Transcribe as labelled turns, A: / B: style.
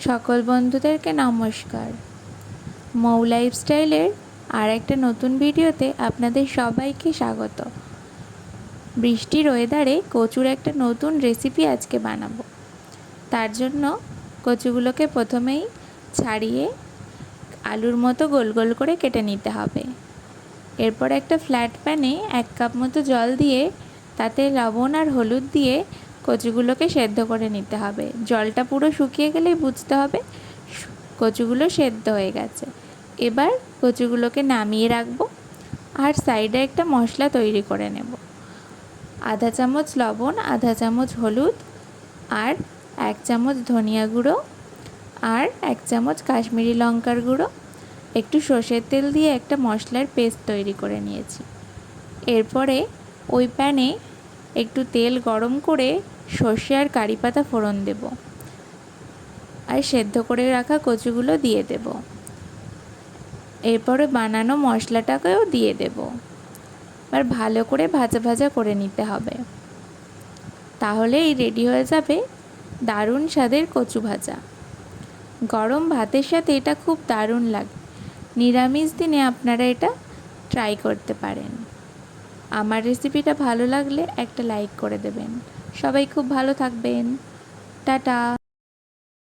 A: সকল বন্ধুদেরকে নমস্কার। মৌ লাইফস্টাইলের আর একটা নতুন ভিডিওতে আপনাদের সবাইকে স্বাগত। বৃষ্টির ওয়েদারে কচুর একটা নতুন রেসিপি আজকে বানাবো। তার জন্য কচুগুলোকে প্রথমেই ছাড়িয়ে আলুর মতো গোল গোল করে কেটে নিতে হবে। এরপর একটা ফ্ল্যাট প্যানে 1 কাপ মতো জল দিয়ে তাতে লবণ আর হলুদ দিয়ে কচুগুলোকে সেদ্ধ করে নিতে হবে। জলটা পুরো শুকিয়ে গেলেই বুঝতে হবে কচুগুলো সেদ্ধ হয়ে গেছে। এবার কচুগুলোকে নামিয়ে রাখবো আর সাইডে একটা মশলা তৈরি করে নেব। আধা চামচ লবণ, আধা চামচ হলুদ আর 1 চামচ ধনিয়া গুঁড়ো আর 1 চামচ কাশ্মীরি লঙ্কার গুঁড়ো, একটু সর্ষের তেল দিয়ে একটা মশলার পেস্ট তৈরি করে নিয়েছি। এরপরে ওই প্যানে একটু তেল গরম করে সর্ষে আর কারি পাতা ফোড়ন দেব আর সেদ্ধ করে রাখা কচুগুলো দিয়ে দেব। এরপরে বানানো মশলাটাকেও দিয়ে দেব। আর ভালো করে ভাজা ভাজা করে নিতে হবে, তাহলেই রেডি হয়ে যাবে দারুণ স্বাদের কচু ভাজা। গরম ভাতের সাথে এটা খুব দারুণ লাগে। নিরামিষ দিনে আপনারা এটা ট্রাই করতে পারেন। আমার রেসিপিটা ভালো লাগলে একটা লাইক করে দেবেন। সবাই খুব ভালো থাকবেন। টাটা।